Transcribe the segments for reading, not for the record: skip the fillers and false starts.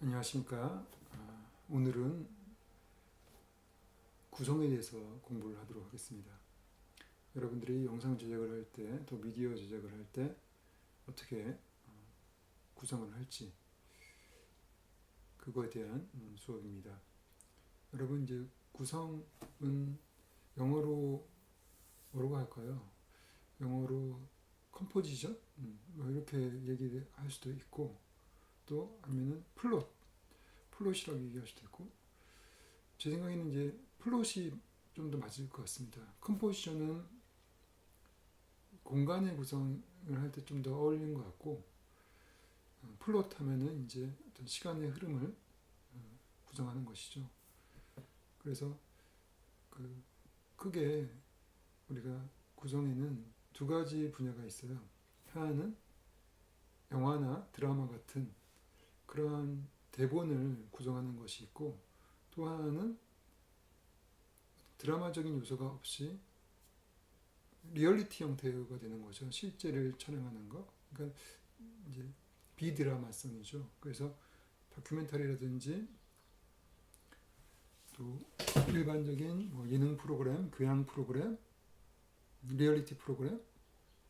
안녕하십니까. 오늘은 구성에 대해서 공부를 하도록 하겠습니다. 여러분들이 영상 제작을 할 때, 또 미디어 제작을 할 때 어떻게 구성을 할지, 그거에 대한 수업입니다. 여러분, 이제 구성은 영어로 뭐라고 할까요? 영어로 컴포지션? 뭐 이렇게 얘기할 수도 있고, 또 아니면은 플롯이라고 얘기할 수도 있고, 제 생각에는 이제 플롯이 좀 더 맞을 것 같습니다. 컴포지션은 공간의 구성을 할 때 좀 더 어울리는 것 같고, 플롯 하면은 이제 어떤 시간의 흐름을 구성하는 것이죠. 그래서 그 크게 우리가 구성에는 두 가지 분야가 있어요. 하나는 영화나 드라마 같은 그러한 대본을 구성하는 것이 있고, 또 하나는 드라마적인 요소가 없이 리얼리티 형태가 되는 거죠. 실제를 촬영하는 거. 그러니까 이제 비드라마성이죠. 그래서 다큐멘터리라든지 또 일반적인 뭐 예능 프로그램, 교양 프로그램, 리얼리티 프로그램,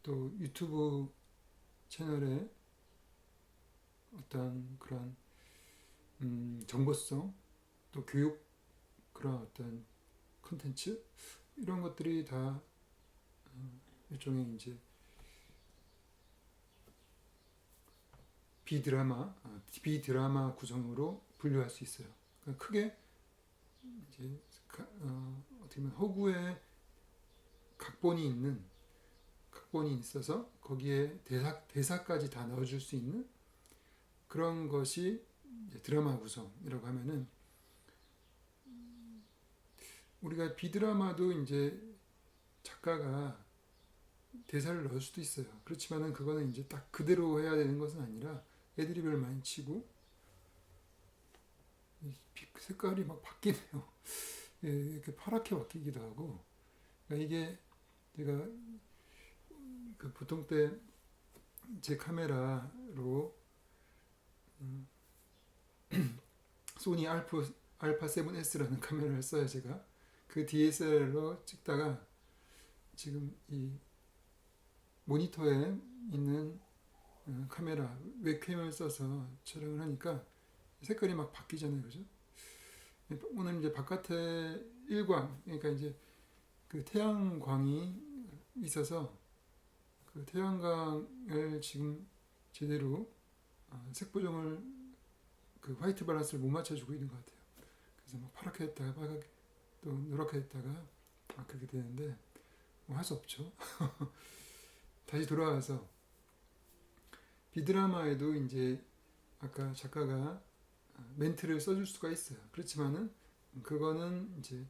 또 유튜브 채널의 어떤 그런 정보성, 또 교육 그런 어떤 콘텐츠 이런 것들이 다 일종의 이제 비드라마 구성으로 분류할 수 있어요. 그러니까 크게 이제 어떻게 보면 허구의 각본이 있어서 거기에 대사까지 다 넣어줄 수 있는 그런 것이 이제 드라마 구성이라고 하면은, 우리가 비드라마도 이제 작가가 대사를 넣을 수도 있어요. 그렇지만은 그거는 이제 딱 그대로 해야 되는 것은 아니라 애드립을 많이 치고, 색깔이 막 바뀌네요. 이렇게 파랗게 바뀌기도 하고. 그러니까 이게 제가 그 보통 때 제 카메라로 소니 알파 7S라는 카메라를 써요. 제가 그 DSLR로 찍다가 지금 이 모니터에 있는 카메라 웹캠을 써서 촬영을 하니까 색깔이 막 바뀌잖아요. 그죠? 오늘 이제 바깥에 일광, 그러니까 이제 그 태양광이 있어서 그 태양광을 지금 제대로 색 보정을, 그 화이트 밸런스를 못 맞춰주고 있는 것 같아요. 그래서 막 파랗게 했다가 빨갛게, 또 노랗게 했다가 그렇게 되는데 뭐 할 수 없죠. 다시 돌아와서 비드라마에도 이제 아까 작가가 멘트를 써줄 수가 있어요. 그렇지만은 그거는 이제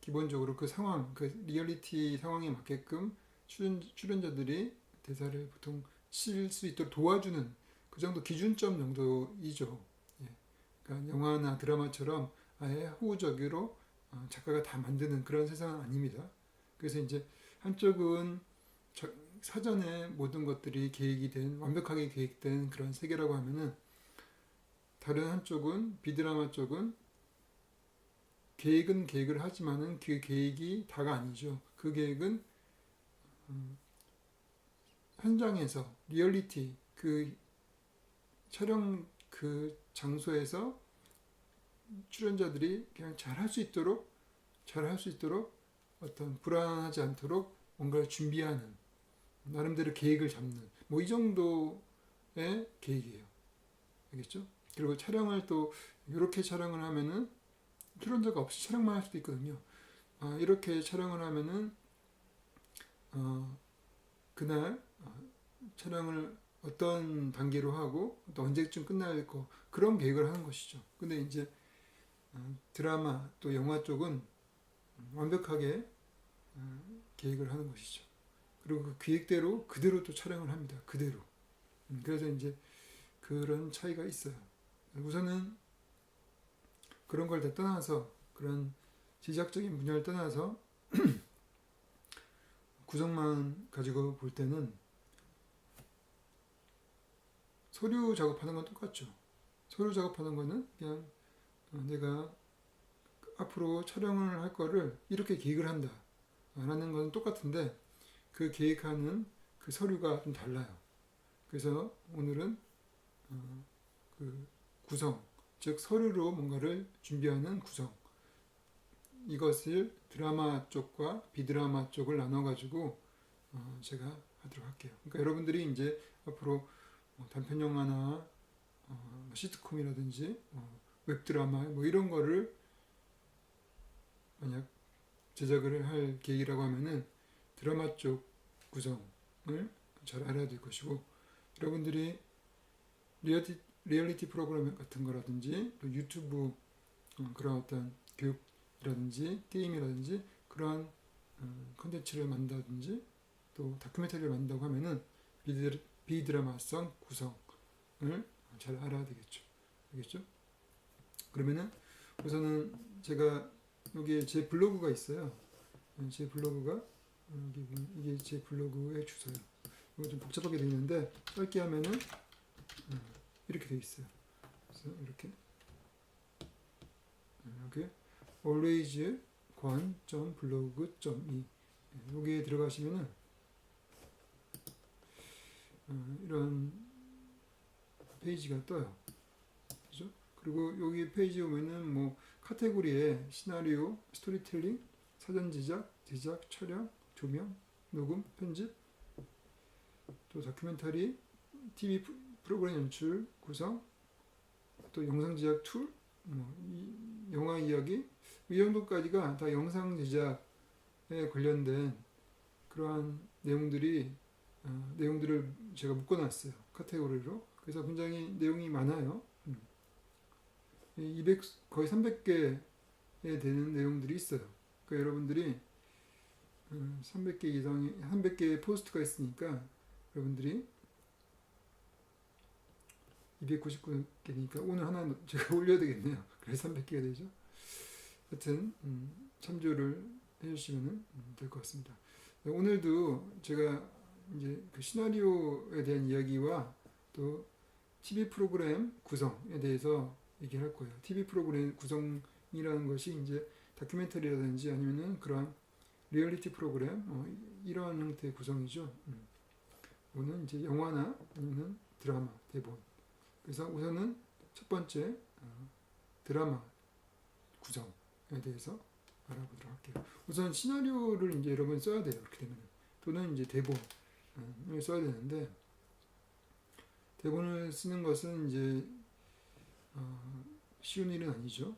기본적으로 그 상황, 그 리얼리티 상황에 맞게끔 출연자들이 대사를 보통 칠 수 있도록 도와주는 그 정도 기준점 정도이죠. 예. 그러니까 영화나 드라마처럼 아예 호우적으로 작가가 다 만드는 그런 세상은 아닙니다. 그래서 이제 한쪽은 사전에 모든 것들이 완벽하게 계획된 그런 세계라고 하면은, 다른 한쪽은, 비드라마 쪽은 계획을 하지만은 그 계획이 다가 아니죠. 그 계획은 현장에서 리얼리티, 그 촬영 그 장소에서 출연자들이 그냥 잘 할 수 있도록 어떤 불안하지 않도록 뭔가를 준비하는, 나름대로 계획을 잡는 뭐 이 정도의 계획이에요. 알겠죠? 그리고 촬영을 또 이렇게 촬영을 하면은 출연자가 없이 촬영만 할 수도 있거든요. 이렇게 촬영을 하면은 그날 촬영을 어떤 단계로 하고 또 언제쯤 끝날 거, 그런 계획을 하는 것이죠. 근데 이제 드라마 또 영화 쪽은 완벽하게 계획을 하는 것이죠. 그리고 그 계획대로 그대로 또 촬영을 합니다. 그대로. 그래서 이제 그런 차이가 있어요. 우선은 그런 걸 다 떠나서, 그런 제작적인 분야를 떠나서 구성만 가지고 볼 때는 서류 작업하는 건 똑같죠. 서류 작업하는 거는 그냥 내가 앞으로 촬영을 할 거를 이렇게 계획을 한다 라는 건 똑같은데 그 계획하는 그 서류가 좀 달라요. 그래서 오늘은 그 구성, 즉 서류로 뭔가를 준비하는 구성, 이것을 드라마 쪽과 비드라마 쪽을 나눠가지고 제가 하도록 할게요. 그러니까 여러분들이 이제 앞으로 단편 영화나 시트콤이라든지 웹드라마 뭐 이런 거를 만약 제작을 할 계획이라고 하면은 드라마 쪽 구성을 잘 알아야 될 것이고, 여러분들이 리얼리티 프로그램 같은 거라든지 또 유튜브 그런 어떤 교육이라든지 게임이라든지 그러한 컨텐츠를 만든다든지 또 다큐멘터리를 만든다고 하면은 비드라마성 구성을 잘 알아야 되겠죠. 알겠죠? 그러면은 우선은 제가 여기에 제 블로그가 있어요. 제 블로그가 이게 제 블로그의 주소예요. 이거 좀 복잡하게 되어 있는데 짧게 하면은 이렇게 되어 있어요. 그래서 이렇게 always관.blog.me 여기에 들어가시면은 이런 페이지가 떠요. 그죠? 그리고 여기 페이지에 오면은 뭐 카테고리에 시나리오, 스토리텔링, 사전 제작, 촬영, 조명, 녹음, 편집, 또 다큐멘터리, TV 프로그램 연출, 구성, 또 영상 제작 툴, 영화 이야기, 이 정도까지가 다 영상 제작에 관련된 그러한 내용들을 제가 묶어놨어요. 카테고리로. 그래서 굉장히 내용이 많아요. 거의 300개에 되는 내용들이 있어요. 그러니까 여러분들이 300개 이상의 300개의 포스트가 있으니까 여러분들이 299개니까 오늘 하나 제가 올려야 되겠네요. 그래서 300개가 되죠. 하여튼 참조를 해주시면 될 것 같습니다. 오늘도 제가 이제 그 시나리오에 대한 이야기와 또 TV 프로그램 구성에 대해서 얘기를 할 거예요. TV 프로그램 구성이라는 것이 이제 다큐멘터리라든지 아니면은 그런 리얼리티 프로그램 이러한 형태의 구성이죠. 이거는 이제 영화나 아니면 드라마 대본. 그래서 우선은 첫 번째 드라마 구성에 대해서 알아보도록 할게요. 우선 시나리오를 이제 여러 번 써야 돼요. 그렇게 되면 또는 이제 대본을 써야 되는데 대본을 쓰는 것은 이제 쉬운 일은 아니죠.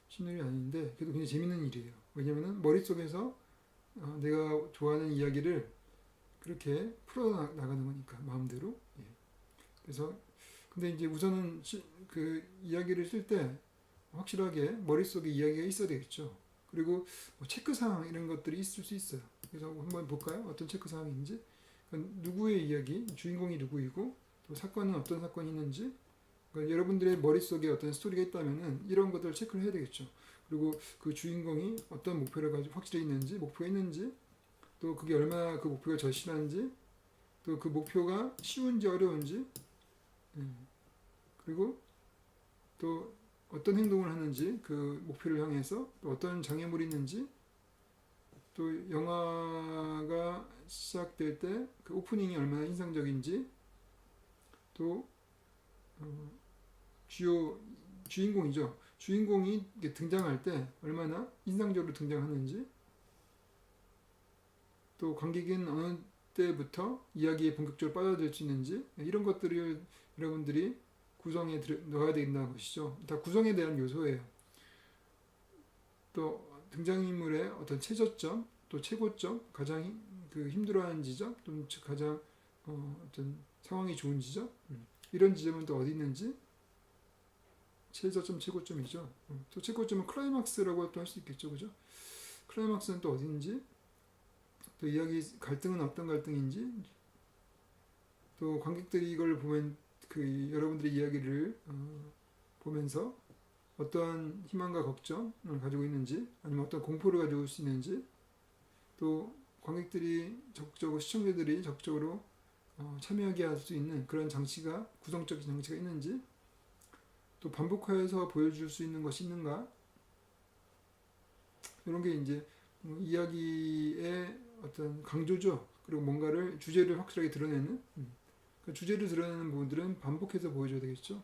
쉬운 일이 아닌데 그래도 굉장히 재밌는 일이에요. 왜냐하면 머릿속에서 내가 좋아하는 이야기를 그렇게 풀어 나가는 거니까 마음대로. 그래서 근데 이제 우선은 그 이야기를 쓸 때 확실하게 머릿속에 이야기가 있어야 되겠죠. 그리고 뭐 체크사항 이런 것들이 있을 수 있어요. 그래서 한번 볼까요? 어떤 체크사항인지. 그러니까 누구의 이야기, 주인공이 누구이고 또 사건은 어떤 사건이 있는지, 그러니까 여러분들의 머릿속에 어떤 스토리가 있다면은 이런 것들을 체크를 해야 되겠죠. 그리고 그 주인공이 어떤 목표를 가지고 확실히 있는지, 목표가 있는지, 또 그게 얼마나 그 목표가 절실한지, 또 그 목표가 쉬운지 어려운지, 그리고 또 어떤 행동을 하는지, 그 목표를 향해서 또 어떤 장애물이 있는지, 또 영화가 시작될 때 그 오프닝이 얼마나 인상적인지, 또 주인공이죠. 주인공이 등장할 때 얼마나 인상적으로 등장하는지, 또 관객은 어느 때부터 이야기에 본격적으로 빠져들 수 있는지, 이런 것들을 여러분들이 구성에 넣어야 된다는 것이죠. 다 구성에 대한 요소예요. 또 등장인물의 어떤 최저점, 또 최고점, 가장 그 힘들어하는 지점, 또는 가장 어떤 상황이 좋은 지점, 이런 지점은 또 어디 있는지, 최저점, 최고점이죠. 또 최고점은 클라이막스라고 또 할 수 있겠죠, 그죠? 클라이막스는 또 어딘지, 또 이야기 갈등은 어떤 갈등인지, 또 관객들이 이걸 보면 그 여러분들의 이야기를 보면서 어떠한 희망과 걱정을 가지고 있는지, 아니면 어떤 공포를 가지고 올 수 있는지, 또 관객들이 적극적으로, 시청자들이 적극적으로 참여하게 할 수 있는 그런 장치가, 구성적인 장치가 있는지, 또 반복해서 보여줄 수 있는 것이 있는가? 이런 게 이제 이야기의 어떤 강조죠. 그리고 뭔가를 주제를 확실하게 드러내는 그 주제를 드러내는 부분들은 반복해서 보여줘야 되겠죠.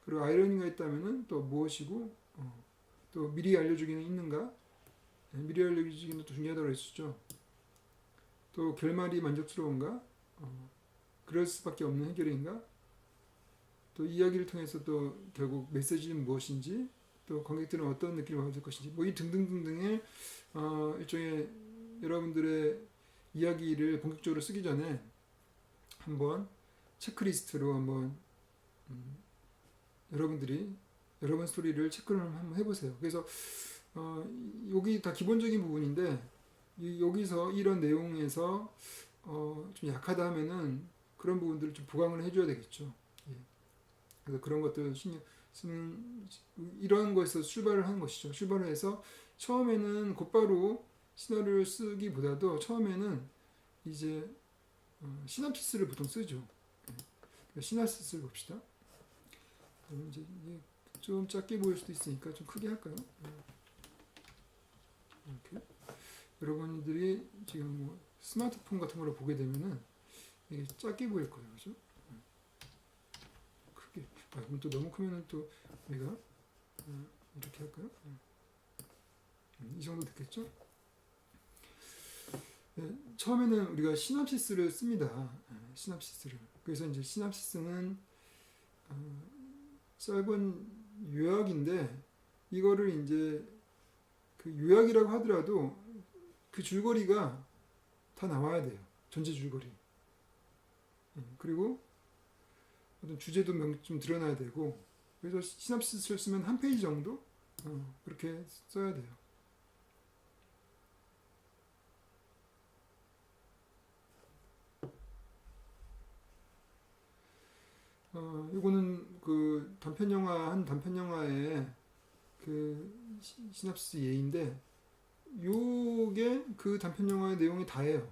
그리고 아이러니가 있다면은 또 무엇이고 또 미리 알려주기는 있는가? 미리 알려주기는 또 중요하다고 했었죠. 또 결말이 만족스러운가? 그럴 수밖에 없는 해결인가? 또 이야기를 통해서 또 결국 메시지는 무엇인지, 또 관객들은 어떤 느낌을 받을 것인지, 뭐 이 등등등등의 일종의 여러분들의 이야기를 본격적으로 쓰기 전에 한번 체크리스트로 한번 여러분들이 여러분 스토리를 체크를 한번 해보세요. 그래서 여기 다 기본적인 부분인데 여기서 이런 내용에서 좀 약하다 하면은 그런 부분들을 좀 보강을 해줘야 되겠죠. 예. 그래서 그런 것들 신경 쓰는 이러한 거에서 출발을 하는 것이죠. 출발을 해서 처음에는 곧바로 시나리오를 쓰기보다도 처음에는 이제 시놉시스를 보통 쓰죠. 예. 시놉시스를 봅시다. 그럼 이제 이게 좀 작게 보일 수도 있으니까 좀 크게 할까요? 이렇게 여러분들이 지금 뭐 스마트폰 같은 걸로 보게 되면은 이게 작게 보일 거예요, 그죠? 크게. 그럼 또 너무 크면은 또 우리가 이렇게 할까요? 이 정도 됐겠죠? 네, 처음에는 우리가 시놉시스를 씁니다. 시놉시스를. 그래서 이제 시놉시스는 짧은 요약인데 이거를 이제 그 요약이라고 하더라도 그 줄거리가 다 나와야 돼요. 전체 줄거리. 그리고 어떤 주제도 좀 드러나야 되고, 그래서 시놉시스를 쓰면 한 페이지 정도 그렇게 써야 돼요. 이거는 그 한 단편 영화의 그 시놉시스 예인데, 요게 그 단편 영화의 내용이 다예요.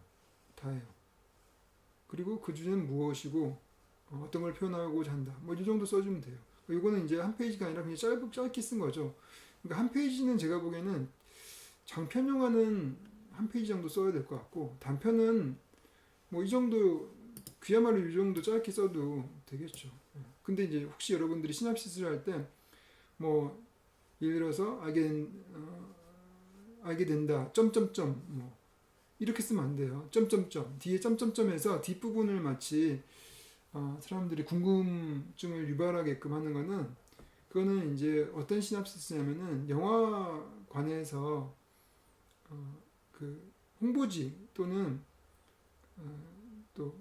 그리고 그 주제는 무엇이고 어떤 걸 표현하고자 한다. 뭐 이 정도 써주면 돼요. 이거는 이제 한 페이지가 아니라 그냥 짧게 쓴 거죠. 그러니까 한 페이지는 제가 보기에는 장편 영화는 한 페이지 정도 써야 될 것 같고, 단편은 뭐 이 정도, 그야말로 이 정도 짧게 써도 되겠죠. 근데 이제 혹시 여러분들이 시놉시스를 할 때 뭐 예를 들어서 알게 된다 점점점 뭐 이렇게 쓰면 안 돼요. 점점점 뒤에 점점점에서 뒷부분을 마치 사람들이 궁금증을 유발하게끔 하는 거는, 그거는 이제 어떤 시놉시스냐면은 영화관에서 그 홍보지 또는 또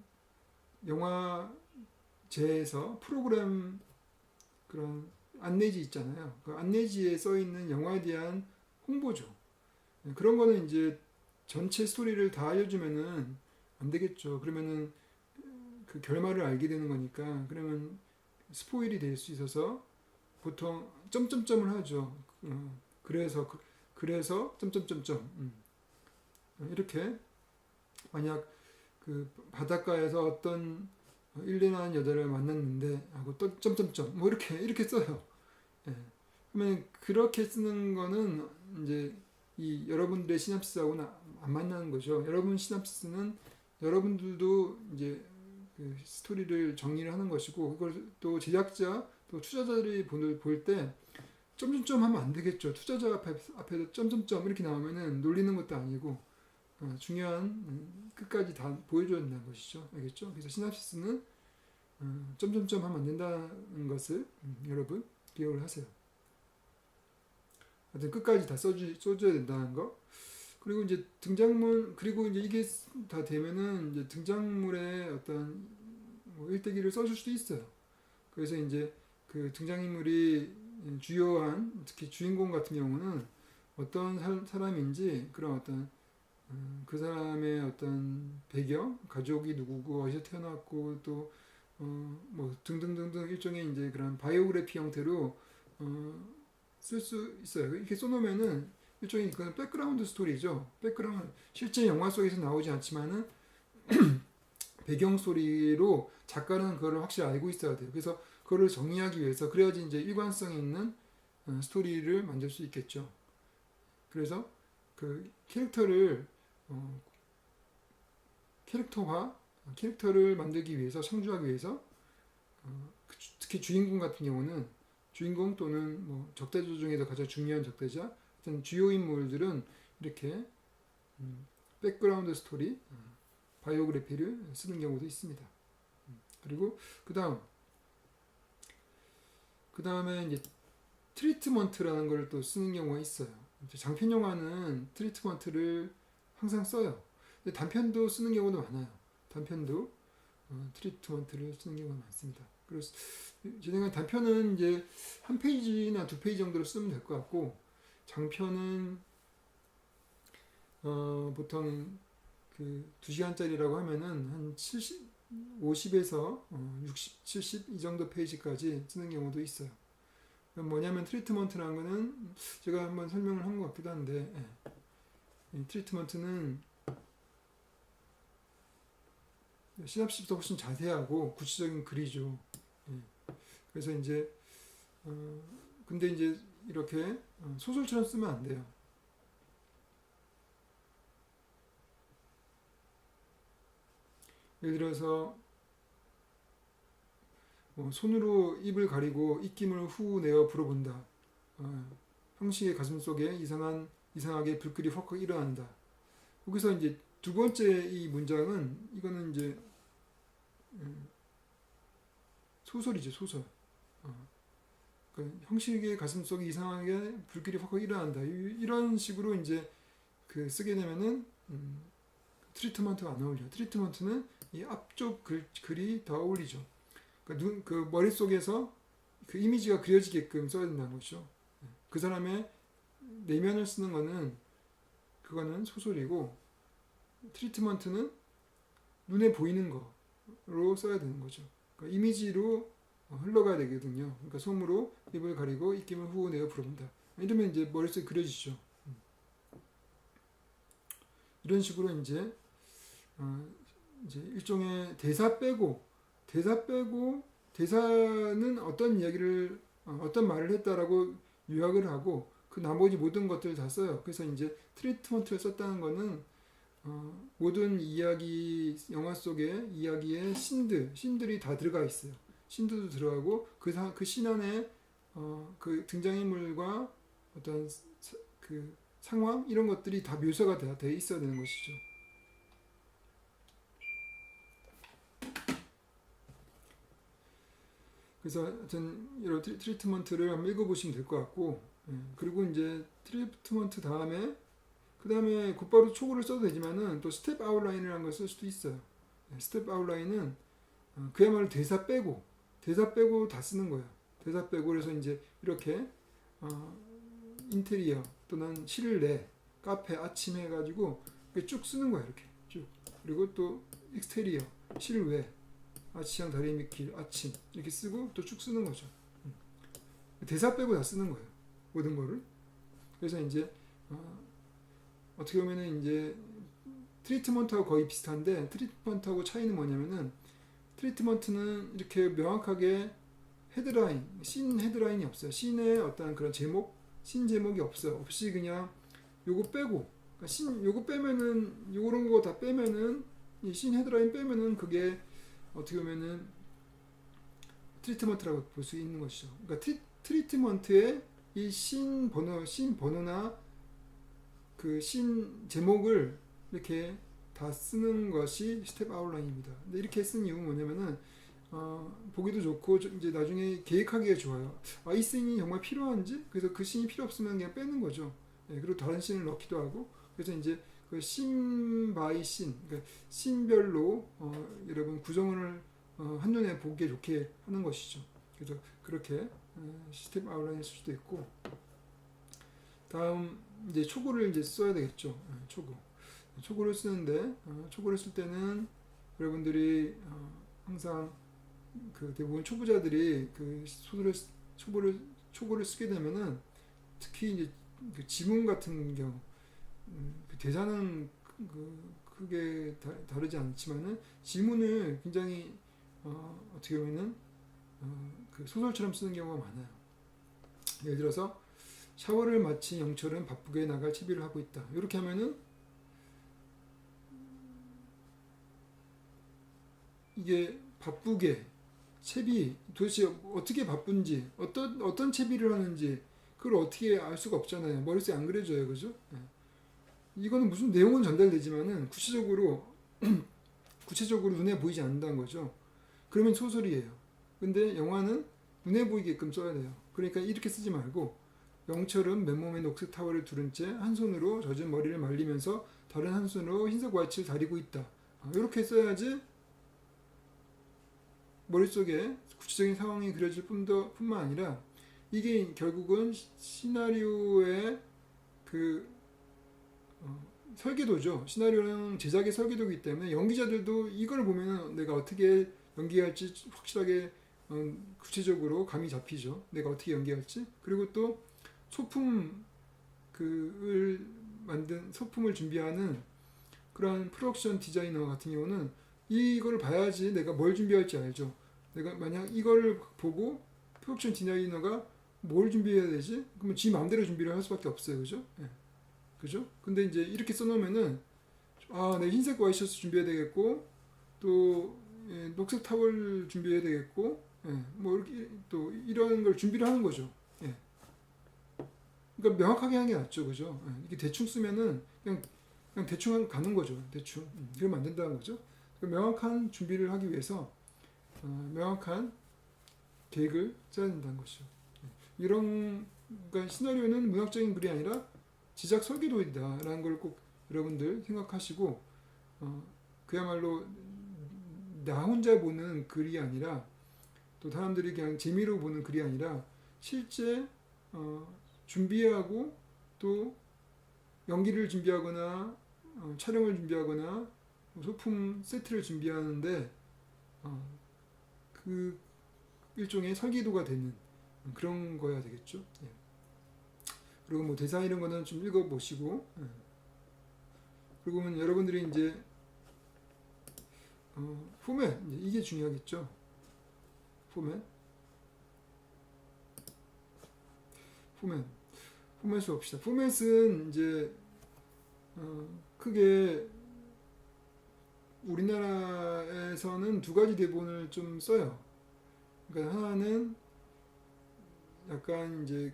영화제에서 프로그램 그런 안내지 있잖아요. 그 안내지에 써 있는 영화에 대한 홍보죠. 그런 거는 이제 전체 스토리를 다 알려주면은 안 되겠죠. 그러면은 그 결말을 알게 되는 거니까, 그러면 스포일이 될 수 있어서 보통 점점점을 하죠. 그래서 점점점점 이렇게, 만약 그 바닷가에서 어떤 일련한 여자를 만났는데 하고 또 점점점 뭐 이렇게 써요. 예. 그러면 그렇게 쓰는 거는 이제 이 여러분들의 시놉시스하고는 안 만나는 거죠. 여러분 시놉시스는 여러분들도 이제 그 스토리를 정리를 하는 것이고, 그걸 또 제작자 또 투자자들이 볼 때 점점점 하면 안 되겠죠. 투자자 앞에서 점점점 이렇게 나오면은 놀리는 것도 아니고 중요한 끝까지 다 보여줘야 된다는 것이죠. 알겠죠? 그래서 시놉시스는 점점점 하면 안 된다는 것을 여러분 기억을 하세요. 하여튼 끝까지 다 써줘야 된다는 거. 그리고 이제 등장물, 그리고 이제 이게 다 되면은 이제 등장물의 어떤 뭐 일대기를 써줄 수도 있어요. 그래서 이제 그 등장인물이 주요한, 특히 주인공 같은 경우는 어떤 사람인지, 그런 어떤 그 사람의 어떤 배경, 가족이 누구고 어디서 태어났고 또 뭐 등등등등 일종의 이제 그런 바이오그래피 형태로 쓸 수 있어요. 이렇게 써놓으면은 일종의 그건 백그라운드 스토리죠. 백그라운드, 실제 영화 속에서 나오지 않지만은 배경 스토리로 작가는 그걸 확실히 알고 있어야 돼요. 그래서 그거를 정리하기 위해서 그래야지 이제 일관성 있는 스토리를 만들 수 있겠죠. 그래서 그 캐릭터를 캐릭터를 만들기 위해서 창조하기 위해서 특히 주인공 같은 경우는 주인공 또는 뭐 적대자 중에서 가장 중요한 적대자 어떤 주요 인물들은 이렇게 백그라운드 스토리 바이오그래피를 쓰는 경우도 있습니다. 그리고 그 다음에 이제 트리트먼트라는 걸 또 쓰는 경우가 있어요. 장편 영화는 트리트먼트를 항상 써요. 근데 단편도 쓰는 경우도 많아요. 단편도 트리트먼트를 쓰는 경우가 많습니다. 그래서 제 생각에 단편은 이제 한 페이지나 두 페이지 정도로 쓰면 될 것 같고 장편은 보통 그 2시간짜리라고 하면은 한 50에서 60, 70 이 정도 페이지까지 쓰는 경우도 있어요. 뭐냐면 트리트먼트라는 거는 제가 한번 설명을 한 것 같기도 한데 이 트리트먼트는 시놉시스도 훨씬 자세하고 구체적인 글이죠. 그래서 이제 근데 이제 이렇게 소설처럼 쓰면 안 돼요. 예를 들어서 손으로 입을 가리고 입김을 후 내어 불어본다. 형식의 가슴 속에 이상하게 불길이 확확 일어난다. 여기서 이제 두 번째 이 문장은 이거는 이제 소설이죠, 소설. 그러니까 형식의 가슴 속에 이상하게 불길이 확확 일어난다. 이런 식으로 이제 그 쓰게 되면은 트리트먼트가 안 어울려. 트리트먼트는 이 앞쪽 글이 더 어울리죠. 그러니까 그 머릿속에서 그 이미지가 그려지게끔 써야 된다는 거죠. 그 사람의 내면을 쓰는 거는 그거는 소설이고 트리트먼트는 눈에 보이는 거로 써야 되는 거죠. 그러니까 이미지로 흘러가야 되거든요. 그러니까 솜으로 입을 가리고 입김을 후 내어 불어본다. 이러면 이제 머릿속에 그려지죠. 이런 식으로 이제 일종의 대사는 어떤 이야기를 어떤 말을 했다라고 요약을 하고 그 나머지 모든 것들을 다 써요. 그래서 이제 트리트먼트를 썼다는 거는 모든 이야기 영화 속의 이야기에 신들이 다 들어가 있어요. 신들도 들어가고 그 신 안에 그 등장인물과 어떤 그 상황 이런 것들이 다 묘사가 돼 있어야 되는 것이죠. 그래서 하여튼 이런 트리트먼트를 한번 읽어보시면 될 것 같고 그리고 이제 트리트먼트 그 다음에 곧바로 초고를 써도 되지만은 또 스텝 아웃라인이라는 걸 쓸 수도 있어요. 스텝 아웃라인은 그야말로 대사 빼고 다 쓰는 거예요. 대사 빼고 그래서 이제 이렇게 인테리어 또는 실내 카페 아침 해가지고 쭉 쓰는 거예요. 이렇게 쭉. 그리고 또 익스테리어 실외 아치형 다리 밑길 아침 이렇게 쓰고 또 쭉 쓰는 거죠. 대사 빼고 다 쓰는 거예요. 모든 거를. 그래서 이제 어떻게 보면은 이제 트리트먼트하고 거의 비슷한데 트리트먼트하고 차이는 뭐냐면은 트리트먼트는 이렇게 명확하게 씬 헤드라인이 없어요. 씬의 어떤 그런 씬 제목이 없이 그냥 요거 빼고 그러니까 요거 빼면은 요런 거 다 빼면은 이 씬 헤드라인 빼면은 그게 어떻게 보면은 트리트먼트라고 볼 수 있는 것이죠. 그러니까 트리트먼트의 이 씬 번호나 그 씬 제목을 이렇게 다 쓰는 것이 스텝 아웃라인입니다. 근데 이렇게 쓴 이유는 뭐냐면은 보기도 좋고 이제 나중에 계획하기가 좋아요. 이 씬이 정말 필요한지 그래서 그 씬이 필요 없으면 그냥 빼는 거죠. 그리고 다른 씬을 넣기도 하고 그래서 이제 그 씬 바이 씬, 그러니까 씬별로 여러분 구성을 한눈에 보기 좋게 하는 것이죠. 그래서 그렇게 스텝 아웃라인을 쓸 수도 있고 다음 이제 초고를 이제 써야 되겠죠. 초고를 쓰는데 초고를 쓸 때는 여러분들이 항상 그 대부분 초보자들이 그 초고를 쓰게 되면은 특히 이제 그 지문 같은 경우 그 대사는 크게 다르지 않지만은 지문을 굉장히 어떻게 보면은 그 소설처럼 쓰는 경우가 많아요. 예를 들어서 샤워를 마친 영철은 바쁘게 나갈 채비를 하고 있다. 이렇게 하면은 이게 바쁘게 채비 도대체 어떻게 바쁜지 어떤 채비를 하는지 그걸 어떻게 알 수가 없잖아요. 머릿속에 안 그려져요, 그죠? 예. 이거는 무슨 내용은 전달되지만은 구체적으로 눈에 보이지 않는다는 거죠. 그러면 소설이에요. 근데 영화는 눈에 보이게끔 써야 돼요. 그러니까 이렇게 쓰지 말고 영철은 맨몸에 녹색 타월을 두른 채 한 손으로 젖은 머리를 말리면서 다른 한 손으로 흰색 와이치를 다리고 있다. 이렇게 써야지 머릿속에 구체적인 상황이 그려질 뿐만 아니라 이게 결국은 시나리오의 그 설계도죠. 시나리오는 제작의 설계도이기 때문에 연기자들도 이걸 보면 내가 어떻게 연기할지 확실하게 구체적으로 감이 잡히죠. 내가 어떻게 연기할지. 그리고 또 소품을 준비하는 그러한 프로덕션 디자이너 같은 경우는 이걸 봐야지 내가 뭘 준비할지 알죠. 내가 만약 이거를 보고 프로덕션 디자이너가 뭘 준비해야 되지? 그러면 지 마음대로 준비를 할 수밖에 없어요. 그죠? 예. 그죠? 근데 이제 이렇게 써놓으면은 내가 흰색 와이셔츠 준비해야 되겠고 또 녹색 타월 준비해야 되겠고 뭐 이렇게 또 이런 걸 준비를 하는 거죠. 예. 그러니까 명확하게 하는 게 낫죠. 그죠? 이게 대충 쓰면은 그냥 대충 가는 거죠. 대충. 그러면 안 된다는 거죠. 명확한 준비를 하기 위해서 명확한 계획을 짜야 된다는 것이죠. 그러니까 시나리오는 문학적인 글이 아니라 지작 설계도이다라는 걸 꼭 여러분들 생각하시고 그야말로 나 혼자 보는 글이 아니라 또 사람들이 그냥 재미로 보는 글이 아니라 실제 준비하고 또 연기를 준비하거나 촬영을 준비하거나 소품 세트를 준비하는데 그 일종의 설계도가 되는 그런 거야 되겠죠. 예. 그리고 뭐 대사 이런 거는 좀 읽어보시고 그리고 여러분들이 이제 포맷 이게 중요하겠죠. 포맷을 봅시다. 포맷은 이제 크게 우리나라에서는 두 가지 대본을 좀 써요. 그러니까 하나는 약간 이제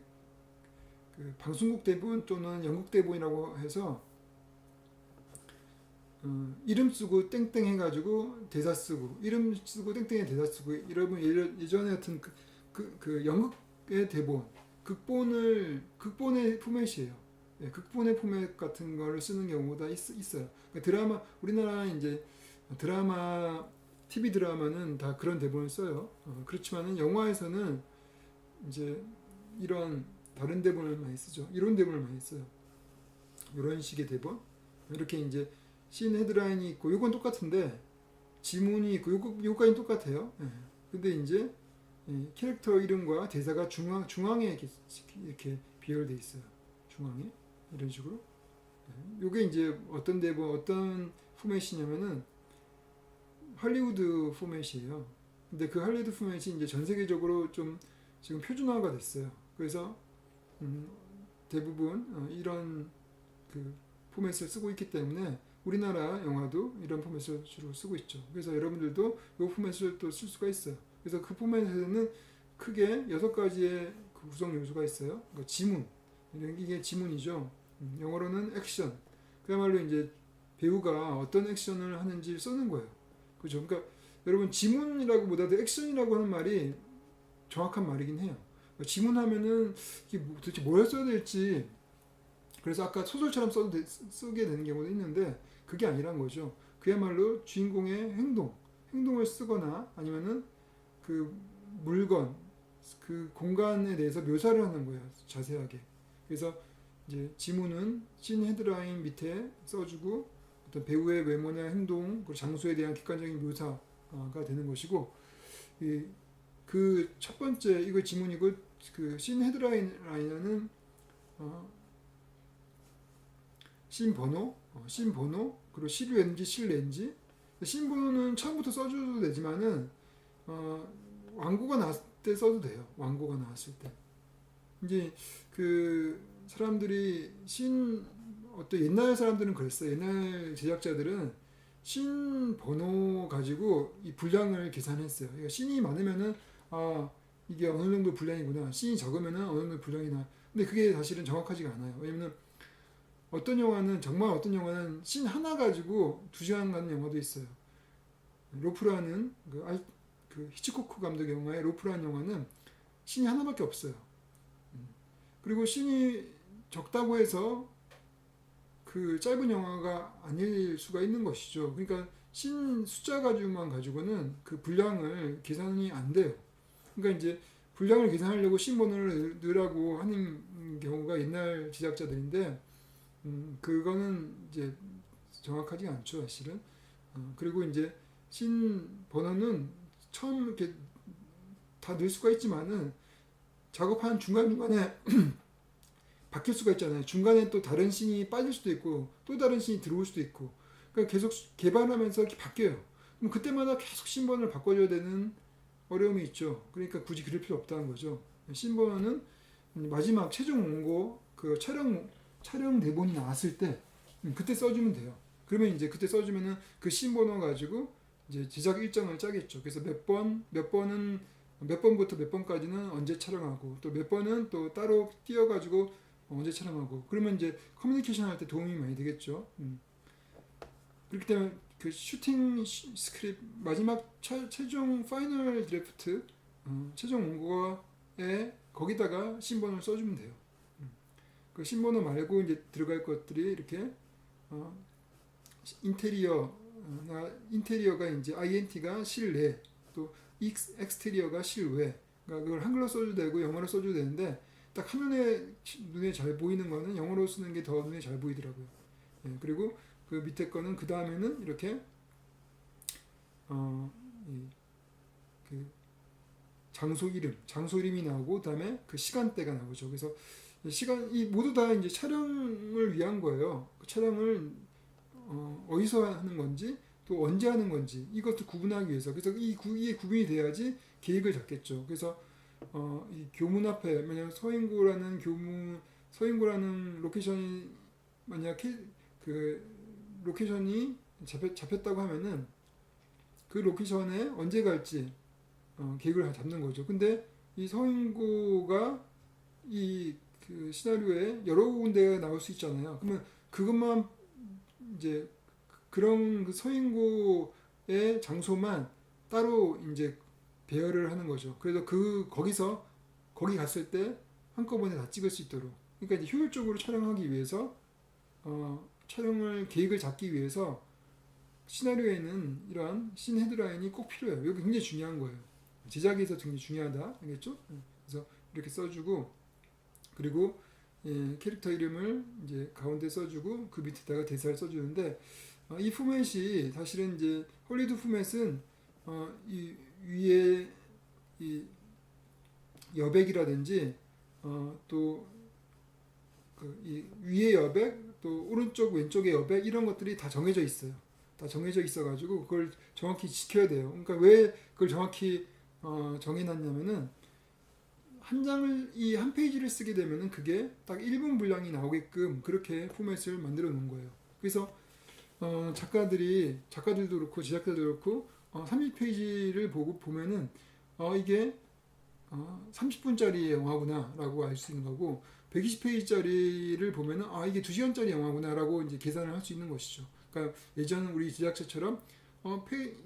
그 방송국 대본 또는 영국 대본이라고 해서 이름 쓰고 땡땡 해가지고 대사 쓰고 이름 쓰고 땡땡에 대사 쓰고 여러분 예전에 같은 그 연극의 대본 극본의 포맷이에요. 네, 극본의 포맷 같은 거를 쓰는 경우가 있어요. 그러니까 우리나라 이제 TV 드라마는 다 그런 대본을 써요. 그렇지만은 영화에서는 이제 이런 다른 대본을 많이 쓰죠. 이런 대본을 많이 써요. 이런 식의 대본. 이렇게 이제 씬 헤드라인이 있고, 이건 똑같은데 지문이 있고, 요거까지는 똑같아요. 근데 이제 캐릭터 이름과 대사가 중앙에 이렇게 비열돼 있어요. 중앙에 이런 식으로. 요게 이제 어떤 대본, 어떤 포맷이냐면은 할리우드 포맷이에요. 근데 그 할리우드 포맷이 이제 전 세계적으로 좀 지금 표준화가 됐어요. 그래서 대부분 이런 그 포맷을 쓰고 있기 때문에 우리나라 영화도 이런 포맷을 주로 쓰고 있죠. 그래서 여러분들도 이 포맷을 또 쓸 수가 있어요. 그래서 그 포맷에는 크게 6가지의 그 구성 요소가 있어요. 그러니까 지문, 이게 지문이죠. 영어로는 액션. 그야말로 이제 배우가 어떤 액션을 하는지 쓰는 거예요. 그죠? 그러니까 여러분 지문이라고 보다도 액션이라고 하는 말이 정확한 말이긴 해요. 지문하면은 이게 도대체 뭘 써야 될지, 그래서 아까 소설처럼 쓰게 되는 경우도 있는데 그게 아니란 거죠. 그야말로 주인공의 행동을 쓰거나 아니면은 그 물건, 그 공간에 대해서 묘사를 하는 거예요. 자세하게. 그래서 이제 지문은 씬 헤드라인 밑에 써주고 어떤 배우의 외모나 행동, 그리고 장소에 대한 객관적인 묘사가 되는 것이고, 그 첫 번째 이거 지문이고 그 씬 헤드라인은 씬 번호, 그리고 실유인지 실례인지. 씬 번호는 처음부터 써줘도 되지만은 완고가 나왔을 때 써도 돼요. 완고가 나왔을 때. 이제 그 사람들이 어떤 옛날 사람들은 그랬어요. 옛날 제작자들은 씬 번호 가지고 이 분량을 계산했어요. 그러니까 씬이 많으면은 아 이게 어느 정도 분량이구나. 씬이 적으면은 어느 정도 분량이나. 근데 그게 사실은 정확하지가 않아요. 왜냐면 어떤 영화는 씬 하나 가지고 2시간 가는 영화도 있어요. 로프라는 그 히치코크 감독의 영화에 로프라는 영화는 씬이 하나밖에 없어요. 그리고 씬이 적다고 해서 그 짧은 영화가 아닐 수가 있는 것이죠. 그러니까 씬 숫자 가지고는 그 분량을 계산이 안 돼요. 그러니까 이제 분량을 계산하려고 씬 번호를 넣으라고 하는 경우가 옛날 제작자들인데 그거는 이제 정확하지 않죠, 사실은. 그리고 이제 씬 번호는 처음 이렇게 다 넣을 수가 있지만은 작업하는 중간중간에 바뀔 수가 있잖아요. 중간에 또 다른 씬이 빠질 수도 있고 또 다른 씬이 들어올 수도 있고 그러니까 계속 개발하면서 이렇게 바뀌어요. 그럼 그때마다 계속 신번을 바꿔줘야 되는 어려움이 있죠. 그러니까 굳이 그럴 필요 없다는 거죠. 신번은 마지막 최종 원고 그 촬영 대본이 나왔을 때 그때 써주면 돼요. 그러면 이제 그때 써주면은 그 신번호 가지고 이제 제작 일정을 짜겠죠. 그래서 몇 번은 몇 번부터 몇 번까지는 언제 촬영하고 또 몇 번은 또 따로 띄어가지고 언제 촬영하고 그러면 이제 커뮤니케이션 할 때 도움이 많이 되겠죠. 그렇기 때문에 그 슈팅 스크립트 마지막 최종 파이널 드래프트 최종 원고에 거기다가 신번호를 써주면 돼요. 그 신번호 말고 이제 들어갈 것들이 이렇게 인테리어가 이제 INT가 실내 또 엑스테리어가 실외. 그러니까 그걸 한글로 써도 되고 영어로 써도 되는데 딱 한눈에 눈에 잘 보이는 거는 영어로 쓰는 게 더 눈에 잘 보이더라고요. 예, 그리고 그 밑에 거는 그 다음에는 이렇게 그 장소 이름이 나오고 그다음에 그 시간대가 나오죠. 그래서 이 모두 다 이제 촬영을 위한 거예요. 그 촬영을 어디서 하는 건지 또 언제 하는 건지 이것도 구분하기 위해서 그래서 이게 구분이 돼야지 계획을 잡겠죠. 그래서 이 교문 앞에 만약 서인고라는 로케이션이 만약 그 로케이션이 잡혔다고 하면은 그 로케이션에 언제 갈지 계획을 잡는 거죠. 근데 이 서인고가 그 시나리오에 여러 군데가 나올 수 있잖아요. 그러면 그것만 이제 그런 그 서인고의 장소만 따로 이제 배열을 하는 거죠. 그래서 거기 갔을 때 한꺼번에 다 찍을 수 있도록. 그러니까 이제 효율적으로 촬영하기 위해서 촬영을 계획을 잡기 위해서 시나리오에는 이러한 씬 헤드라인이 꼭 필요해요. 여기 굉장히 중요한 거예요. 제작에서 굉장히 중요하다, 알겠죠? 그래서 이렇게 써주고 그리고 캐릭터 이름을 이제 가운데 써주고 그 밑에다가 대사를 써주는데 이 포맷이 사실은 이제 헐리우드 포맷은 이 위에 이 여백이라든지 또 이 위에 여백 또 오른쪽 왼쪽의 여백 이런 것들이 다 정해져 있어요. 다 정해져 있어가지고 그걸 정확히 지켜야 돼요. 그러니까 왜 그걸 정확히 정해놨냐면은 이 한 페이지를 쓰게 되면은 그게 딱 1분 분량이 나오게끔 그렇게 포맷을 만들어 놓은 거예요. 그래서 작가들도 그렇고 제작자들도 그렇고 30페이지를 보면은 이게 30분짜리 영화구나라고 알 수 있는 거고 120페이지짜리를 보면은 이게 2시간짜리 영화구나라고 이제 계산을 할 수 있는 것이죠. 그러니까 예전 우리 제작자처럼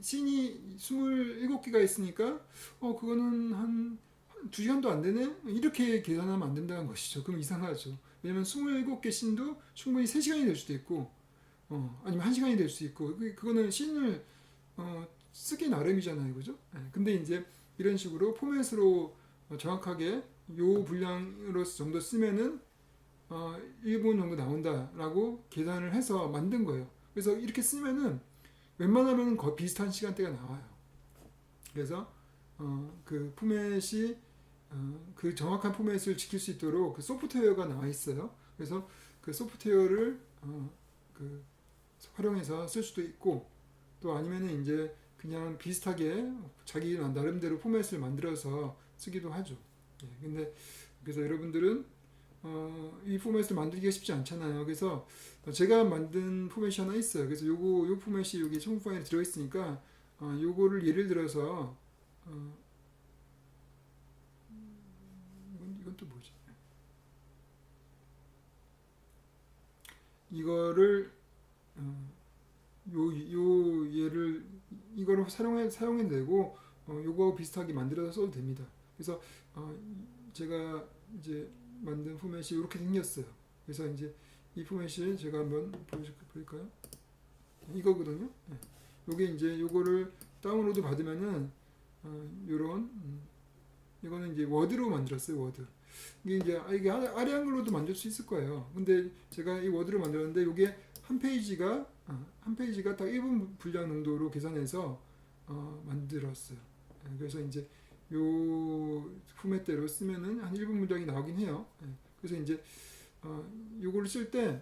씬이 27개가 있으니까 그거는 한 2시간도 안 되네? 이렇게 계산하면 안 된다는 것이죠. 그럼 이상하죠. 왜냐면 27개 씬도 충분히 3시간이 될 수도 있고 아니면 1시간이 될 수 있고 그거는 씬을 쓰기 나름이잖아요. 그죠? 근데 이제 이런 식으로 포맷으로 정확하게 요 분량으로 정도 쓰면은 1분 정도 나온다라고 계산을 해서 만든 거예요. 그래서 이렇게 쓰면은 웬만하면 거의 비슷한 시간대가 나와요. 그래서 그 포맷이 그 정확한 포맷을 지킬 수 있도록 그 소프트웨어가 나와 있어요. 그래서 그 소프트웨어를 그 활용해서 쓸 수도 있고 또 아니면은 이제 그냥 비슷하게 자기 나름대로 포맷을 만들어서 쓰기도 하죠. 예, 근데 그래서 여러분들은 이 포맷을 만들기가 쉽지 않잖아요. 그래서 제가 만든 포맷이 하나 있어요. 그래서 요 포맷이 여기 첨부 파일에 들어있으니까 요거를 예를 들어서 이건 또 뭐지? 이거를 요 얘를 이거를 사용해내고 요거하고 비슷하게 만들어서 써도 됩니다. 그래서 제가 이제 만든 포맷이 이렇게 생겼어요. 그래서 이제 이 포맷을 제가 한번 보여줄까요? 이거거든요. 네. 요게 이제 요거를 다운로드 받으면은 요런 이거는 이제 워드로 만들었어요. 워드. 이게 아래 한글로도 만들 수 있을 거예요. 근데 제가 이 워드로 만들었는데 요게 한 페이지가 딱 1분 분량 정도로 계산해서 만들었어요. 그래서 이제 요 포맷대로 쓰면은 한 1분 분량이 나오긴 해요. 그래서 이제 요거를 쓸 때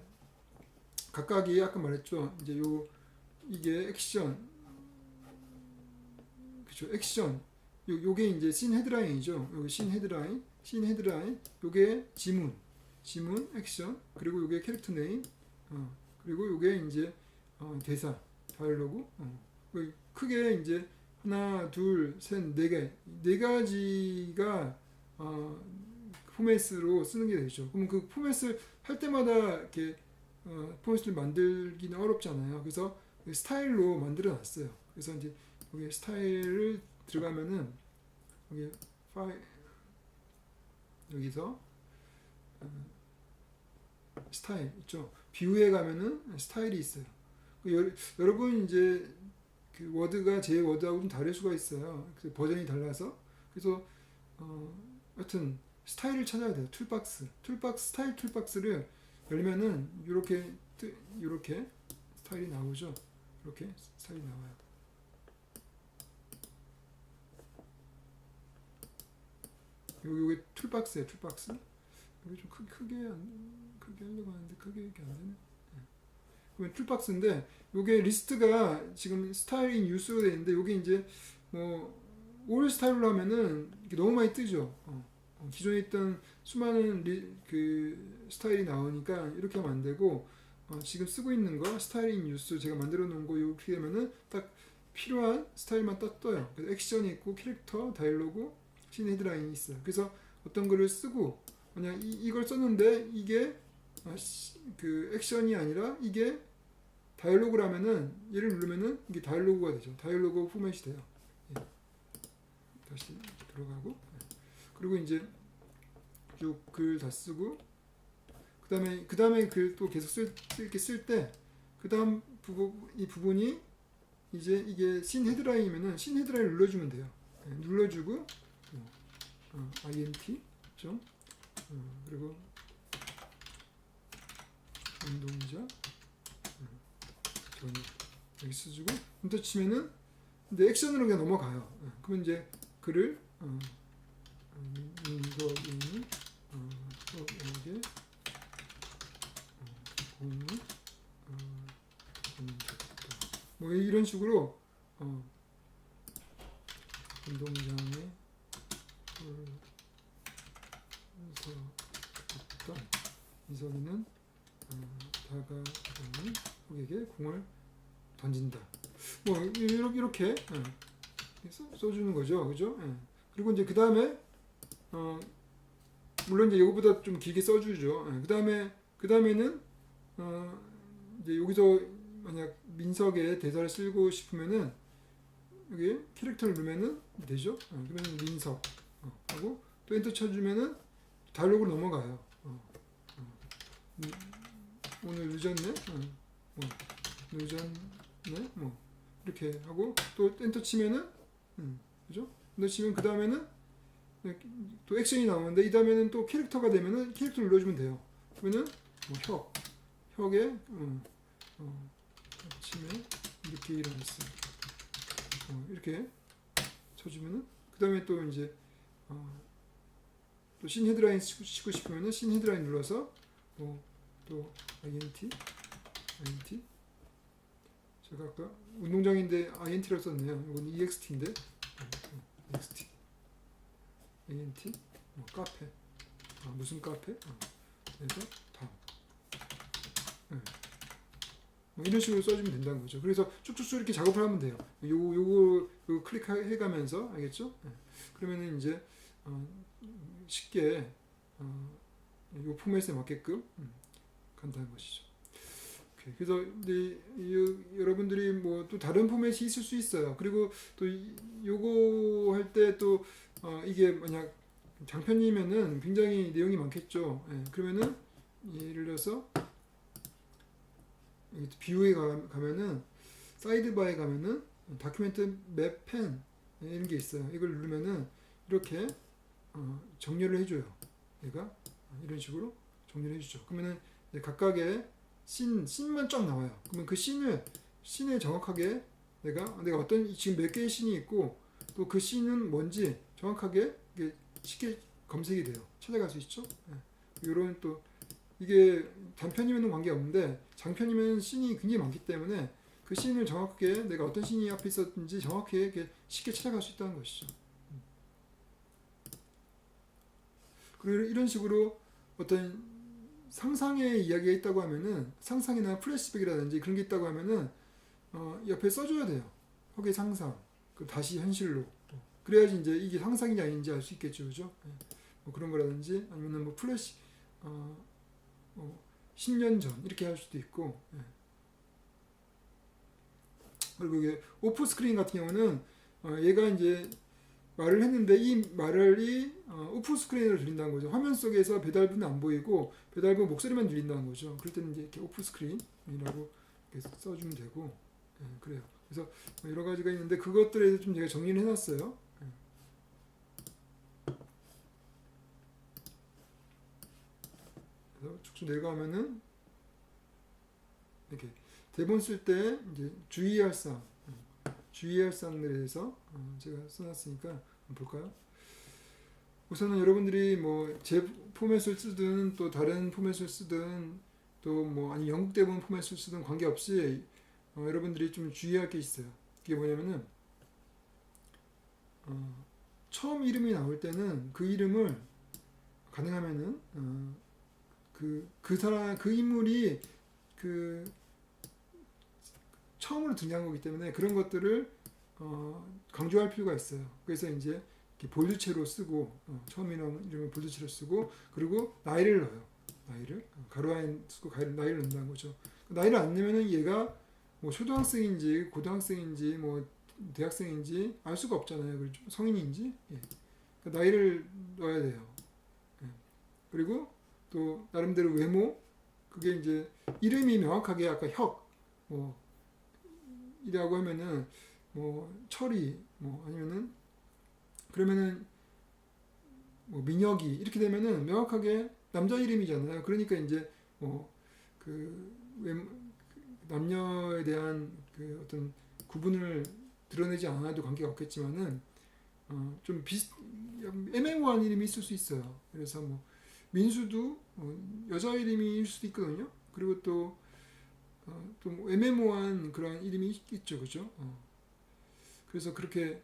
각각이 아까 말했죠. 이제 이게 액션, 그쵸? 액션. 요게 이제 씬 헤드라인이죠. 여기 씬 헤드라인, 요게 지문, 액션, 그리고 요게 캐릭터 네임, 그리고 요게 이제 대사, 다이얼로그. 크게 이제 하나, 둘, 셋, 네 가지가 포맷으로 쓰는 게 되죠. 그럼 그 포맷을 할 때마다 이렇게 포맷을 만들기는 어렵잖아요. 그래서 스타일로 만들어 놨어요. 그래서 이제 여기 스타일을 들어가면은 여기 파일 여기서 스타일 있죠. 뷰에 가면은 스타일이 있어요. 여러분 이제 그 워드가 제 워드하고 좀 다를 수가 있어요. 그 버전이 달라서. 그래서 하여튼 스타일을 찾아야 돼요. 스타일 툴박스를 열면은 이렇게 스타일이 나오죠. 이렇게 스타일이 나와요. 요게 툴박스예요. 툴박스. 여기 좀 크게 하려고 하는데 크게 이렇게 안 되네. 그러면 툴박스인데 요게 리스트가 지금 스타일인 유스로 되어 있는데 요게 이제 뭐 올 스타일로 하면은 이게 너무 많이 뜨죠. 기존에 있던 수많은 그 스타일이 나오니까 이렇게 하면 안 되고 지금 쓰고 있는 거 스타일인 유스 제가 만들어 놓은 거 이렇게 되면은 딱 필요한 스타일만 딱 떠요. 그래서 액션이 있고 캐릭터, 다이얼로그, 씬 헤드라인이 있어요. 그래서 어떤 거를 쓰고 그냥 이걸 썼는데 이게 그 액션이 아니라 이게 다이얼로그라면은 얘를 누르면은 이게 다이얼로그가 되죠. 다이얼로그 포맷이 돼요. 예. 다시 들어가고 그리고 이제 쭉 글 다 쓰고 그 다음에 글 또 계속 이렇게 쓸 때 그 다음 이 부분이 이제 이게 씬 헤드라인이면은 씬 헤드라인 눌러주면 돼요. 예. 눌러주고 int 좀 그리고 운동자 여기 써주고 엔터 치면은 근데 액션으로 그냥 넘어가요. 그러면 이제 글을 민석이는 여기 공을 뭐 이런 식으로 운동장에 민석이는 다가오는 고객에게 공을 던진다. 뭐 이렇게 써주는 거죠, 그죠? 그리고 이제 그 다음에 물론 이제 이거보다 좀 길게 써주죠. 그 다음에는 이제 여기서 만약 민석의 대사를 쓰고 싶으면은 여기 캐릭터를 누르면은 되죠. 그러면 민석 하고 또 엔터 쳐주면은 다이얼로그로 넘어가요. 오늘 늦었네. 늦었네. 뭐 이렇게 하고 또 엔터 치면은 그죠? 엔터 치면 그 다음에는 또 액션이 나오는데 이 다음에는 또 캐릭터가 되면은 캐릭터 눌러주면 돼요. 그러면은 뭐 혁에 치면 이렇게 일어났어요. 이렇게 쳐주면은 그 다음에 또 이제 또 씬 헤드라인 치고 싶으면은 씬 헤드라인 눌러서 또 int 제가 아까 운동장인데 INT라고 썼네요. 이건 EXT인데 EXT, ANT, 카페, 무슨 카페? 그래서 방. 네. 이런 식으로 써주면 된다는 거죠. 그래서 쭉쭉쭉 이렇게 작업을 하면 돼요. 요거 클릭해 가면서 알겠죠? 네. 그러면은 이제 쉽게 요 포맷에 맞게끔 간다는 것이죠. 오케이. 그래서 이제 여러분들이 뭐 또 다른 포맷이 있을 수 있어요. 그리고 또 요거 할 때 또 이게 만약 장편이면은 굉장히 내용이 많겠죠. 예. 그러면은 예를 들어서 뷰에 가면은 사이드바에 가면은 다큐멘트 맵 펜 이런 게 있어요. 이걸 누르면은 이렇게 정렬을 해줘요. 얘가 이런 식으로 정렬을 해주죠. 그러면은 각각의 씬만 쫙 나와요. 그러면 그 씬을 정확하게 내가 어떤 지금 몇 개의 씬이 있고 또 그 씬은 뭔지 정확하게 쉽게 검색이 돼요. 찾아갈 수 있죠. 이런 또 이게 단편이면 관계 없는데 장편이면 씬이 굉장히 많기 때문에 그 씬을 정확하게 내가 어떤 씬이 앞에 있었는지 정확하게 쉽게 찾아갈 수 있다는 것이죠. 그리고 이런 식으로 어떤 상상의 이야기가 있다고 하면은 상상이나 플래시백이라든지 그런 게 있다고 하면은 옆에 써줘야 돼요. 거기에 상상, 그 다시 현실로. 그래야지 이제 이게 상상인지 아닌지 알 수 있겠죠, 그죠? 뭐 그런 거라든지 아니면은 뭐 플래시 10년 전 이렇게 할 수도 있고. 그리고 이게 오프 스크린 같은 경우는 얘가 이제 말을 했는데 이 말이 오프 스크린으로 들린다는 거죠. 화면 속에서 배달부는 안 보이고 배달부 목소리만 들린다는 거죠. 그럴 때는 이제 이렇게 오프 스크린이라고 이렇게 써주면 되고, 그래요. 그래서 여러 가지가 있는데 그것들에 대해서 좀 제가 정리를 해놨어요. 그래서 쭉쭉 내려가면은 이렇게 대본 쓸 때 이제 주의할 사항들에 대해서 제가 써놨으니까 한번 볼까요? 우선은 여러분들이 뭐 제 포맷을 쓰든 또 다른 포맷을 쓰든 또 뭐 아니 영국 대본 포맷을 쓰든 관계없이 여러분들이 좀 주의할 게 있어요. 그게 뭐냐면은 처음 이름이 나올 때는 그 이름을 가능하면은 그 사람 그 인물이 처음으로 등장한 거기 때문에 그런 것들을 강조할 필요가 있어요. 그래서 이제 이렇게 볼드체로 쓰고 처음 이름을 볼드체로 쓰고 그리고 나이를 넣어요. 나이를 가로라인 쓰고 나이를 넣는다는 거죠. 나이를 안 넣으면은 얘가 뭐 초등학생인지 고등학생인지 뭐 대학생인지 알 수가 없잖아요. 그렇죠? 성인인지. 그러니까 나이를 넣어야 돼요. 그리고 또 나름대로 외모 그게 이제 이름이 명확하게 아까 뭐 이라고 하면은 뭐 철이 뭐 아니면은 그러면은 뭐 민혁이 이렇게 되면은 명확하게 남자 이름이잖아요. 그러니까 이제 뭐 남녀에 대한 그 어떤 구분을 드러내지 않아도 관계가 없겠지만은 좀 애매모호한 이름이 있을 수 있어요. 그래서 뭐 민수도 여자 이름일 수도 있거든요. 그리고 또 뭐 애매모호한 그런 이름이 있죠, 그죠? 그래서 그렇게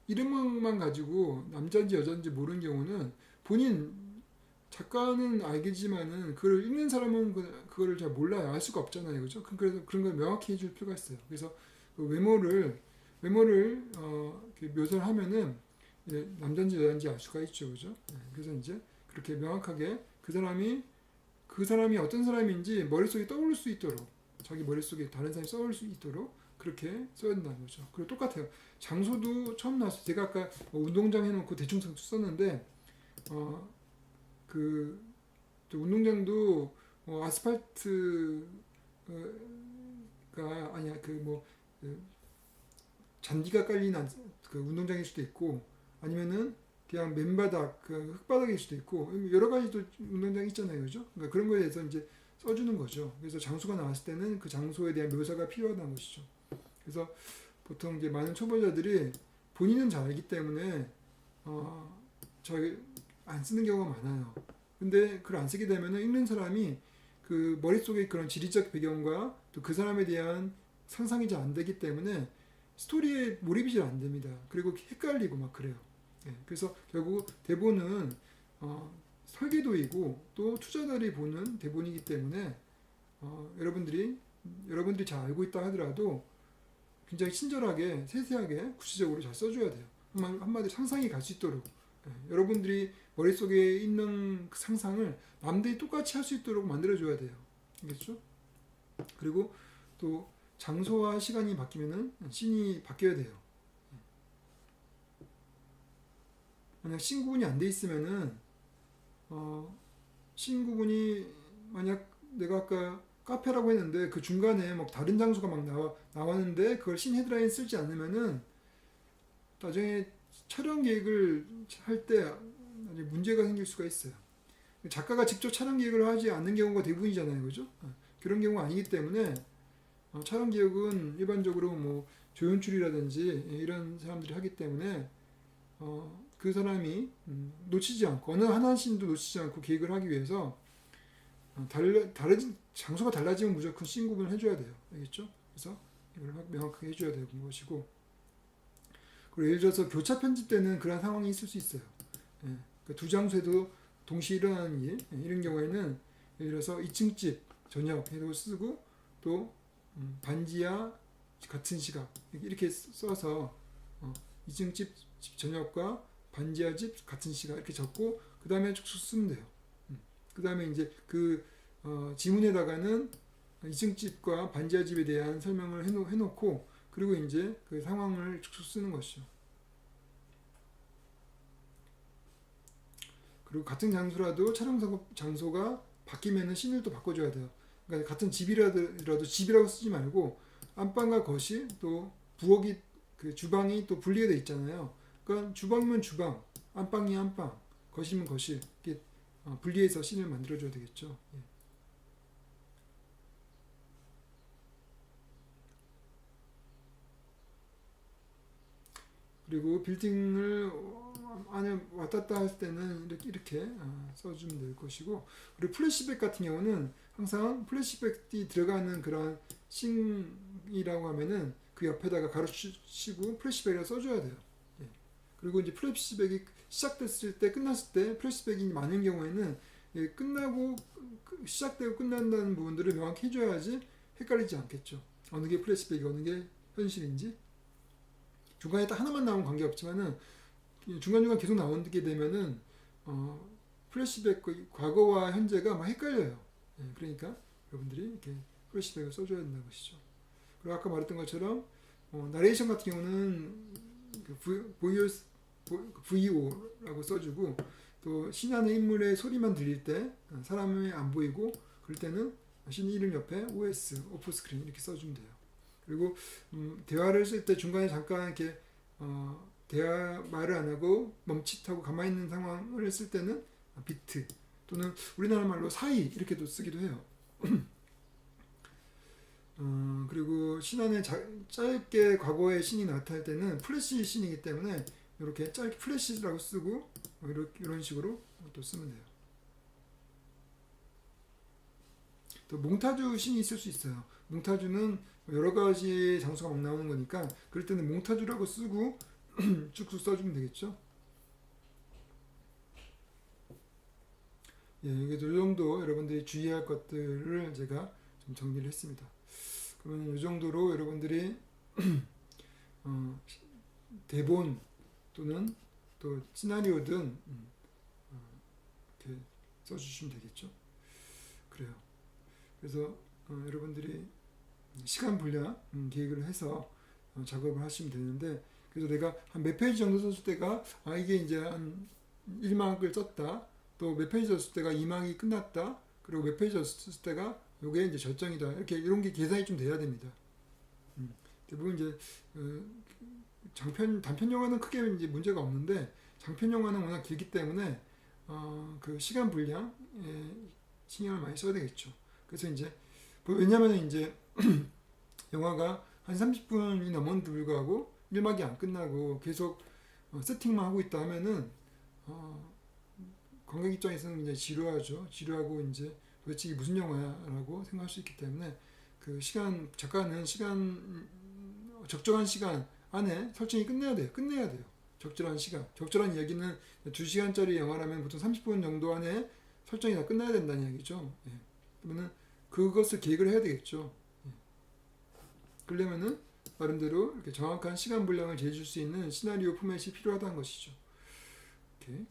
이름만 가지고 남자인지 여자인지 모르는 경우는 본인 작가는 알겠지만은 그걸 읽는 사람은 그거를 잘 몰라요. 알 수가 없잖아요, 그죠? 그래서 그런 걸 명확히 해줄 필요가 있어요. 그래서 그 외모를 이렇게 묘사를 하면은 남자인지 여자인지 알 수가 있죠, 그죠? 그래서 이제 그렇게 명확하게 그 사람이 어떤 사람인지 머릿속에 떠오를 수 있도록 자기 머릿속에 다른 사람이 써올 수 있도록 그렇게 써야 된다는 거죠. 그리고 똑같아요. 장소도 처음 나왔어요. 제가 아까 운동장 해놓고 대충 썼는데 또 운동장도 아스팔트가 아니야 잔디가 깔린 그 운동장일 수도 있고 아니면은 그냥 맨바닥 흙바닥일 수도 있고 여러 가지 또 운동장이 있잖아요, 그죠? 그러니까 그런 거에 대해서 이제 써주는 거죠. 그래서 장소가 나왔을 때는 그 장소에 대한 묘사가 필요하다는 것이죠. 그래서 보통 이제 많은 초보자들이 본인은 잘 알기 때문에 저희 안 쓰는 경우가 많아요. 근데 그걸 안 쓰게 되면은 읽는 사람이 그 머릿속에 그런 지리적 배경과 또 그 사람에 대한 상상이 잘 안 되기 때문에 스토리에 몰입이 잘 안 됩니다. 그리고 헷갈리고 막 그래요. 예, 그래서 결국 대본은 설계도이고 또 투자자들이 보는 대본이기 때문에 여러분들이 잘 알고 있다 하더라도 굉장히 친절하게 세세하게 구체적으로 잘 써줘야 돼요. 한마디로 상상이 갈 수 있도록. 예, 여러분들이 머릿속에 있는 그 상상을 남들이 똑같이 할 수 있도록 만들어줘야 돼요. 알겠죠? 그리고 또 장소와 시간이 바뀌면은 씬이 바뀌어야 돼요. 만약 씬 구분이 안 돼 있으면은 씬 구분이 만약 내가 아까 카페라고 했는데 그 중간에 막 다른 장소가 막 나왔는데 그걸 씬 헤드라인 쓰지 않으면은 나중에 촬영 계획을 할 때 문제가 생길 수가 있어요. 작가가 직접 촬영 계획을 하지 않는 경우가 대부분이잖아요, 그죠? 그런 경우가 아니기 때문에 촬영 계획은 일반적으로 뭐 조연출이라든지 이런 사람들이 하기 때문에 그 사람이 놓치지 않고 어느 하나 씬도 놓치지 않고 계획을 하기 위해서 장소가 달라지면 무조건 씬 구분을 해줘야 돼요. 알겠죠? 그래서 이걸 명확하게 해줘야 되는 것이고, 그리고 예를 들어서 교차 편집 때는 그런 상황이 있을 수 있어요. 예, 그러니까 두 장소에도 동시에 일어나는 일, 이런 경우에는 예를 들어서 2층 집 저녁 해도 쓰고 또 반지하 같은 시각 이렇게 써서 2층 집 저녁과 반지하 집 같은 시각 이렇게 적고 그 다음에 쭉쭉 쓰면 돼요. 그 다음에 이제 그 지문에다가는 2층 집과 반지하 집에 대한 설명을 해놓고 그리고 이제 그 상황을 쭉쭉 쓰는 것이죠. 그리고 같은 장소라도 촬영 장소가 바뀌면은 씬을 또 바꿔줘야 돼요. 그러니까 같은 집이라도 집이라고 쓰지 말고 안방과 거실 또 부엌이 그 주방이 또 분리가 돼 있잖아요. 그러니까 주방이면 주방, 안방이 안방, 거실이면 거실 이렇게 분리해서 씬을 만들어줘야 되겠죠. 예. 그리고 빌딩을 안에 왔다 갔다 할 때는 이렇게 써주면 될 것이고, 그리고 플래시백 같은 경우는 항상 플래시백이 들어가는 그런 씬이라고 하면은 그 옆에다가 가로치고 플래시백을 써줘야 돼요. 예. 그리고 이제 플래시백이 시작됐을 때 끝났을 때 플래시백이 많은 경우에는 끝나고 시작되고 끝난다는 부분들을 명확히 해줘야지 헷갈리지 않겠죠. 어느 게 플래시백이 어느 게 현실인지. 중간에 딱 하나만 나오면 관계없지만은 중간중간 계속 나오게 되면은 플래시백 과거와 현재가 막 헷갈려요. 예, 그러니까 여러분들이 이렇게 플래시백을 써줘야 된다는 것이죠. 그리고 아까 말했던 것처럼 나레이션 같은 경우는 그 VO라고 써주고 또 신 안의 인물의 소리만 들릴 때 사람이 안 보이고 그럴 때는 신 이름 옆에 OS, 오프 스크린 이렇게 써주면 돼요. 그리고 대화를 쓸 때 중간에 잠깐 이렇게 말을 안 하고 멈칫하고 가만히 있는 상황을 했을 때는 비트 또는 우리나라 말로 사이 이렇게도 쓰기도 해요. 그리고 신안에 짧게 과거의 신이 나타날 때는 플래시 신이기 때문에 이렇게 짧게 플래시라고 쓰고 이런 식으로 또 쓰면 돼요. 또 몽타주 신이 있을 수 있어요. 몽타주는 여러 가지 장소가 막 나오는 거니까 그럴 때는 몽타주라고 쓰고 쭉쭉 써주면 되겠죠. 예, 이 정도 여러분들이 주의할 것들을 제가 좀 정리를 했습니다. 그러면 이 정도로 여러분들이 대본 또는 또 시나리오든 이렇게 써주시면 되겠죠. 그래요. 그래서 여러분들이 시간 분량 계획을 해서 작업을 하시면 되는데, 그래서 내가 한 몇 페이지 정도 썼을 때가 이게 이제 한 1막을 썼다, 또 몇 페이지 썼을 때가 2막이 끝났다, 그리고 몇 페이지 썼을 때가 요게 이제 절정이다, 이렇게 이런 게 계산이 좀 돼야 됩니다. 대부분 이제 단편 영화는 크게 이제 문제가 없는데 장편 영화는 워낙 길기 때문에 그 시간 분량에 신경을 많이 써야 되겠죠. 그래서 이제 왜냐면 이제 영화가 한 30분이 넘었는데 불구하고 1막이 안 끝나고 계속 세팅만 하고 있다 하면은 관객 입장에서는 이제 지루하죠. 지루하고 이제 도대체 이게 무슨 영화야라고 생각할 수 있기 때문에 그 시간 작가는 시간 적정한 시간 안에 설정이 끝내야 돼요. 적절한 시간. 적절한 이야기는 2시간짜리 영화라면 보통 30분 정도 안에 설정이 다 끝나야 된다는 이야기죠. 예. 그러면은 그것을 계획을 해야 되겠죠. 예. 그러려면은 나름대로 이렇게 정확한 시간 분량을 재줄 수 있는 시나리오 포맷이 필요하다는 것이죠. 이렇게.